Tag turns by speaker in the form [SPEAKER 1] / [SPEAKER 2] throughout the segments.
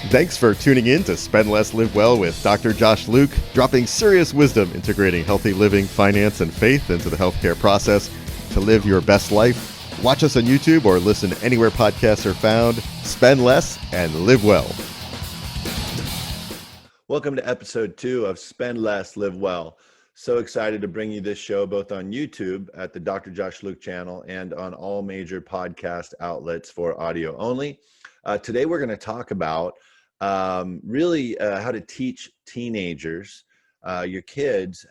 [SPEAKER 1] Thanks for tuning in to Spend Less, Live Well with Dr. Josh Luke, dropping serious wisdom, integrating healthy living, finance, and faith into the healthcare process to live your best life. Watch us on YouTube or listen anywhere podcasts are found. Spend less and live well. Welcome to episode 2 of Spend Less, Live Well. So excited to bring you this show both on YouTube at the Dr. Josh Luke channel and on all major podcast outlets for audio only. Today we're going to talk about really how to teach teenagers, your kids,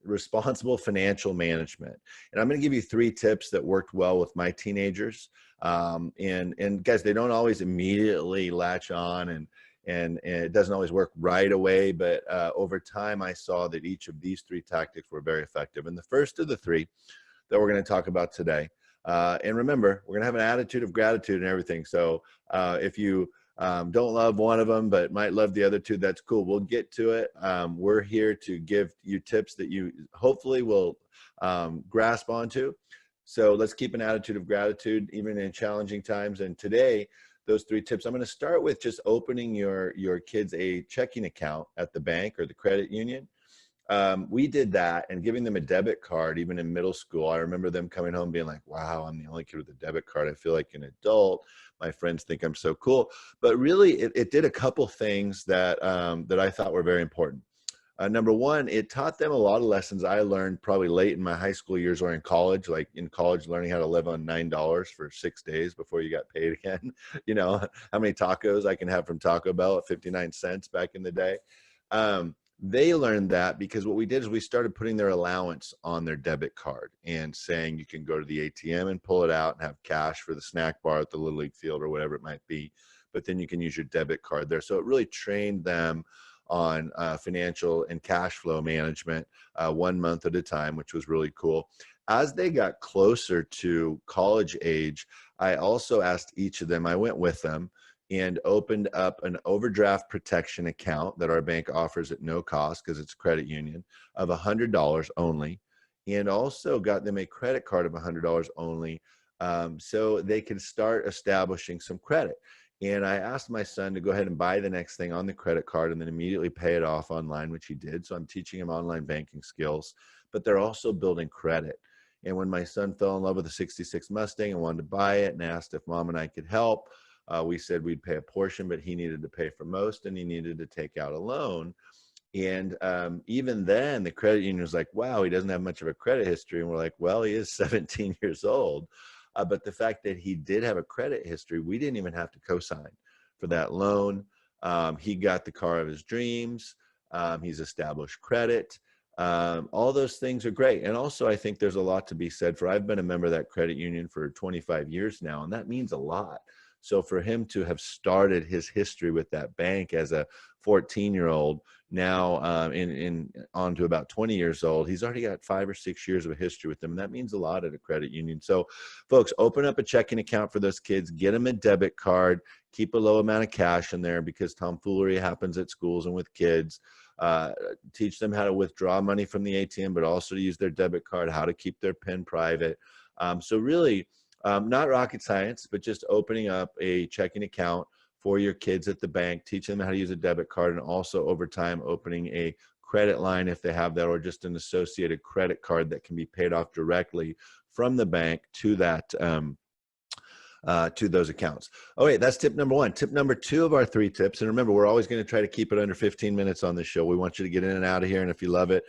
[SPEAKER 1] responsible financial management. And I'm going to give you 3 tips that worked well with my teenagers. And guys, they don't always immediately latch on and it doesn't always work right away, but over time I saw that each of these 3 tactics were very effective. And the first of the 3 that we're going to talk about today, and remember, we're going to have an attitude of gratitude and everything. So if you don't love one of them, but might love the other 2, that's cool. We'll get to it. We're here to give you tips that you hopefully will grasp onto. So let's keep an attitude of gratitude, even in challenging times. And today, those 3 tips, I'm going to start with just opening your kids a checking account at the bank or the credit union. We did that and giving them a debit card, even in middle school. I remember them coming home being like, wow, I'm the only kid with a debit card. I feel like an adult. My friends think I'm so cool. But really, it did a couple things that I thought were very important. Number one, it taught them a lot of lessons I learned probably late in my high school years or in college, like in college, learning how to live on $9 for 6 days before you got paid again. You know, how many tacos I can have from Taco Bell at 59 cents back in the day. They learned that because what we did is we started putting their allowance on their debit card and saying you can go to the ATM and pull it out and have cash for the snack bar at the Little League field or whatever it might be. But then you can use your debit card there. So it really trained them on financial and cash flow management 1 month at a time, which was really cool. As they got closer to college age, I also asked each of them, I went with them and opened up an overdraft protection account that our bank offers at no cost because it's a credit union of $100 only, and also got them a credit card of $100 only so they can start establishing some credit. And I asked my son to go ahead and buy the next thing on the credit card and then immediately pay it off online, which he did. So I'm teaching him online banking skills, but they're also building credit. And when my son fell in love with a 66 Mustang and wanted to buy it and asked if mom and I could help, we said we'd pay a portion, but he needed to pay for most and he needed to take out a loan. And even then the credit union was like, wow, he doesn't have much of a credit history. And we're like, well, he is 17 years old. But the fact that he did have a credit history, we didn't even have to co-sign for that loan. He got the car of his dreams. He's established credit. All those things are great. And also, I think there's a lot to be said for, I've been a member of that credit union for 25 years now, and that means a lot. So for him to have started his history with that bank as a 14-year-old, now on to about 20 years old, he's already got 5 or 6 years of a history with them. And that means a lot at a credit union. So folks, open up a checking account for those kids, get them a debit card, keep a low amount of cash in there because tomfoolery happens at schools and with kids. Teach them how to withdraw money from the ATM, but also to use their debit card, how to keep their PIN private. So really, not rocket science, but just opening up a checking account for your kids at the bank, teaching them how to use a debit card, and also over time opening a credit line if they have that, or just an associated credit card that can be paid off directly from the bank to that to those accounts. Okay, that's tip number 1. Tip number 2 of our 3 tips, and remember, we're always going to try to keep it under 15 minutes on this show. We want you to get in and out of here, and if you love it,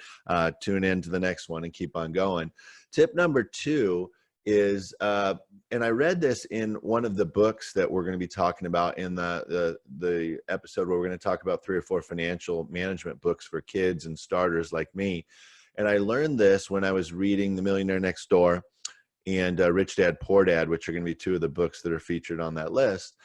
[SPEAKER 1] tune in to the next one and keep on going. Tip number 2 is, and I read this in one of the books that we're going to be talking about in the episode where we're going to talk about 3 or 4 financial management books for kids and starters like me. And I learned this when I was reading The Millionaire Next Door and Rich Dad, Poor Dad, which are going to be 2 of the books that are featured on that list.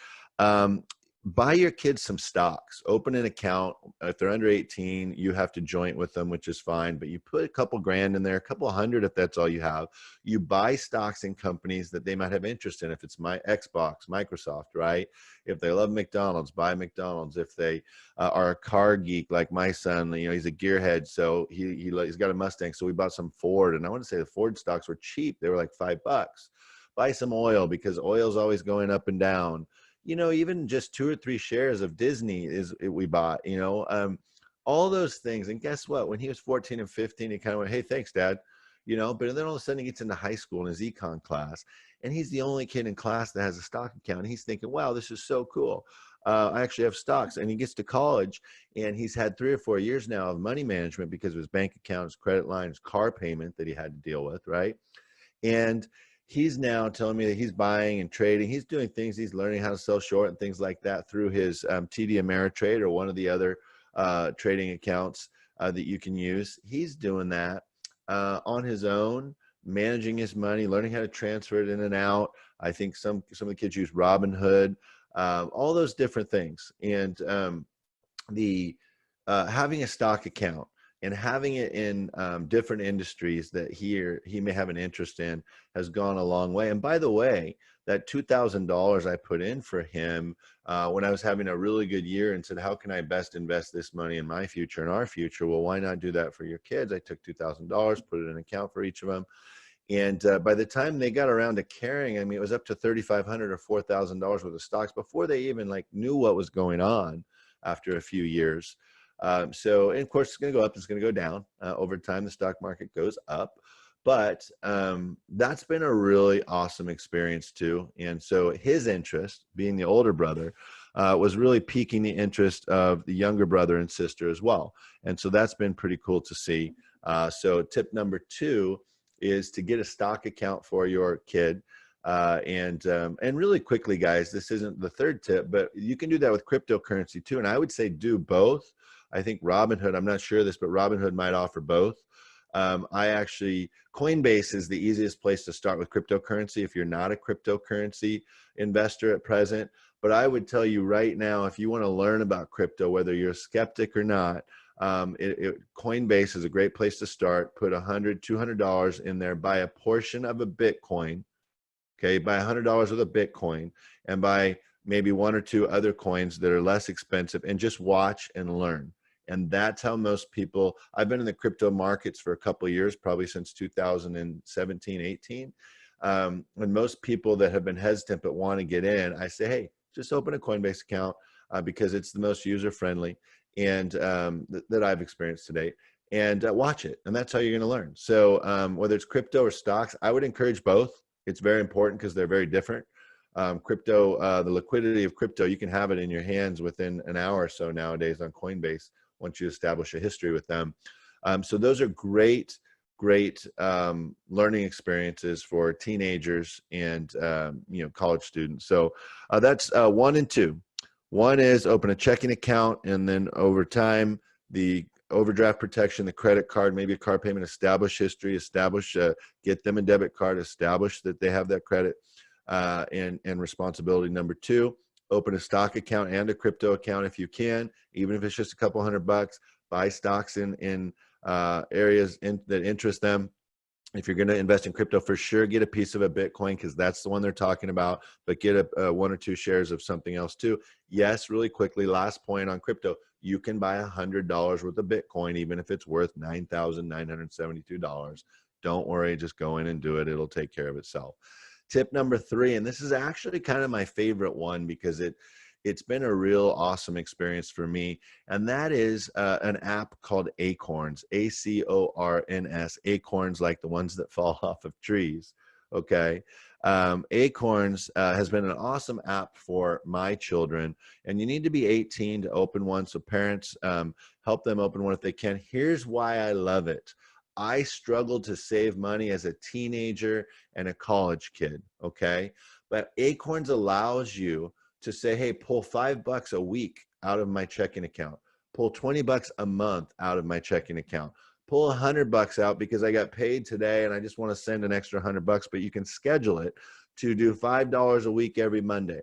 [SPEAKER 1] Buy your kids some stocks. Open an account. If they're under 18, you have to joint with them, which is fine. But you put a couple grand in there, a couple hundred if that's all you have. You buy stocks in companies that they might have interest in. If it's my Xbox, Microsoft, right? If they love McDonald's, buy McDonald's. If they are a car geek like my son, you know, he's a gearhead, so he's got a Mustang. So we bought some Ford, and I want to say the Ford stocks were cheap. They were like $5. Buy some oil because oil's always going up and down. you know, even just 2 or 3 shares of Disney we bought, you know, all those things. And guess what? When he was 14 and 15, he kind of went, hey, thanks, Dad. You know, but then all of a sudden he gets into high school in his econ class, and he's the only kid in class that has a stock account. And he's thinking, wow, this is so cool. I actually have stocks. And he gets to college, and he's had 3 or 4 years now of money management because of his bank account, his credit line, his car payment that he had to deal with, right? And he's now telling me that he's buying and trading. He's doing things. He's learning how to sell short and things like that through his TD Ameritrade or one of the other trading accounts that you can use. He's doing that on his own, managing his money, learning how to transfer it in and out. I think some of the kids use Robinhood, all those different things. And the having a stock account and having it in different industries that he may have an interest in has gone a long way. And by the way, that $2,000 I put in for him when I was having a really good year and said, how can I best invest this money in my future and our future? Well, why not do that for your kids? I took $2,000, put it in an account for each of them. And by the time they got around to carrying, I mean, it was up to $3,500 or $4,000 worth of stocks before they even like knew what was going on after a few years. So, and of course, it's going to go up, it's going to go down. Over time, the stock market goes up. But that's been a really awesome experience too. And so his interest, being the older brother, was really piquing the interest of the younger brother and sister as well. And so that's been pretty cool to see. So tip number 2 is to get a stock account for your kid. And really quickly, guys, this isn't the third tip, but you can do that with cryptocurrency too. And I would say do both. I think Robinhood, I'm not sure of this, but Robinhood might offer both. Coinbase is the easiest place to start with cryptocurrency if you're not a cryptocurrency investor at present. But I would tell you right now, if you want to learn about crypto, whether you're a skeptic or not, Coinbase is a great place to start. Put $100, $200 in there, buy a portion of a Bitcoin. Okay, buy $100 worth of Bitcoin and buy maybe 1 or 2 other coins that are less expensive, and just watch and learn. And that's how most people, I've been in the crypto markets for a couple of years, probably since 2017, 18. And most people that have been hesitant but want to get in, I say, hey, just open a Coinbase account because it's the most user-friendly and that I've experienced to date, and watch it. And that's how you're going to learn. So whether it's crypto or stocks, I would encourage both. It's very important because they're very different. Crypto, the liquidity of crypto, you can have it in your hands within an hour or so nowadays on Coinbase once you establish a history with them. So those are great learning experiences for teenagers and college students. So that's 1 and 2. 1 is open a checking account, and then over time, the overdraft protection, the credit card, maybe a car payment, establish history, get them a debit card, establish that they have that credit and responsibility. Number 2, open a stock account and a crypto account if you can, even if it's just a couple $100. Buy stocks in areas that interest them. If you're going to invest in crypto, for sure, get a piece of a Bitcoin because that's the one they're talking about, but get a 1 or 2 shares of something else too. Yes, really quickly, last point on crypto, you can buy $100 worth of Bitcoin, even if it's worth $9,972. Don't worry, just go in and do it. It'll take care of itself. Tip number 3, and this is actually kind of my favorite one because it's been a real awesome experience for me, and that is an app called Acorns, Acorns, acorns like the ones that fall off of trees, okay? Acorns has been an awesome app for my children, and you need to be 18 to open one, so parents help them open one if they can. Here's why I love it. I struggled to save money as a teenager and a college kid, okay? But Acorns allows you to say, hey, pull $5 a week out of my checking account, pull $20 a month out of my checking account, pull $100 out because I got paid today and I just want to send an extra $100, but you can schedule it to do $5 a week every Monday.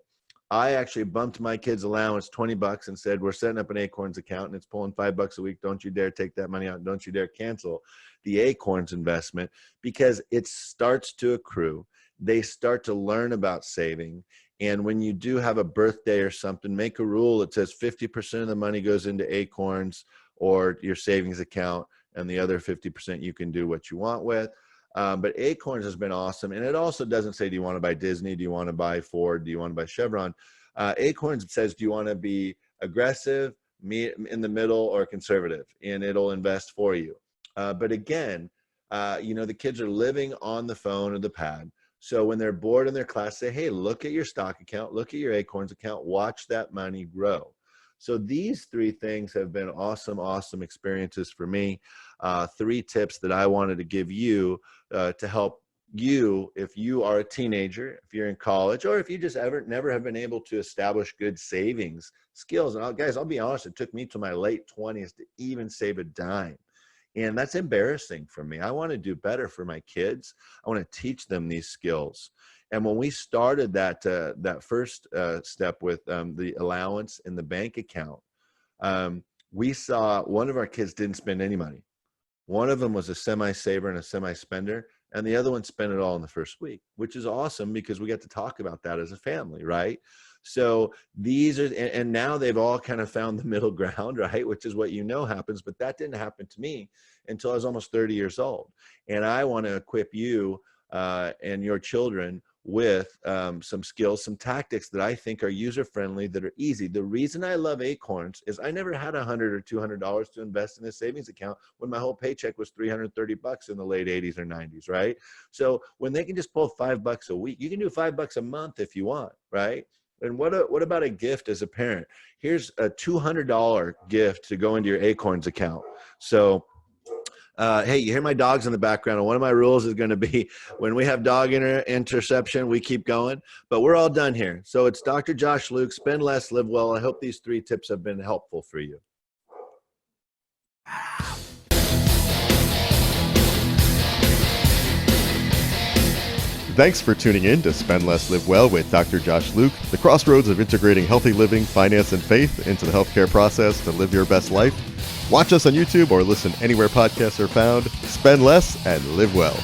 [SPEAKER 1] I actually bumped my kid's allowance $20 and said, we're setting up an Acorns account and it's pulling $5 a week. Don't you dare take that money out. Don't you dare cancel the Acorns investment, because it starts to accrue. They start to learn about saving. And when you do have a birthday or something, make a rule that says 50% of the money goes into Acorns or your savings account, and the other 50% you can do what you want with. But Acorns has been awesome. And it also doesn't say, do you want to buy Disney? Do you want to buy Ford? Do you want to buy Chevron? Acorns says, do you want to be aggressive, in the middle, or conservative? And it'll invest for you. But again, the kids are living on the phone or the pad. So when they're bored in their class, say, hey, look at your stock account, look at your Acorns account, watch that money grow. So these three things have been awesome experiences for me. 3 tips that I wanted to give you to help you if you are a teenager, if you're in college, or if you just never have been able to establish good savings skills. And guys, I'll be honest, it took me to my late 20s to even save a dime. And that's embarrassing for me. I want to do better for my kids. I want to teach them these skills. And when we started that first step with the allowance in the bank account, we saw one of our kids didn't spend any money. One of them was a semi-saver and a semi-spender, and the other one spent it all in the first week, which is awesome because we got to talk about that as a family, right? So these are, and now they've all kind of found the middle ground, right? Which is what happens, but that didn't happen to me until I was almost 30 years old. And I want to equip you and your children with some skills, some tactics that I think are user-friendly, that are easy. The reason I love Acorns is I never had $100 or $200 to invest in a savings account when my whole paycheck was $330 in the late 80s or 90s, right? So when they can just pull $5 a week, you can do $5 a month if you want, right? And what about a gift as a parent? Here's a $200 gift to go into your Acorns account. So hey, you hear my dogs in the background, and one of my rules is going to be when we have dog interception, we keep going, but we're all done here. So it's Dr. Josh Luke, spend less, live well. I hope these 3 tips have been helpful for you.
[SPEAKER 2] Thanks for tuning in to Spend Less, Live Well with Dr. Josh Luke, the crossroads of integrating healthy living, finance, and faith into the healthcare process to live your best life. Watch us on YouTube or listen anywhere podcasts are found. Spend less and live well.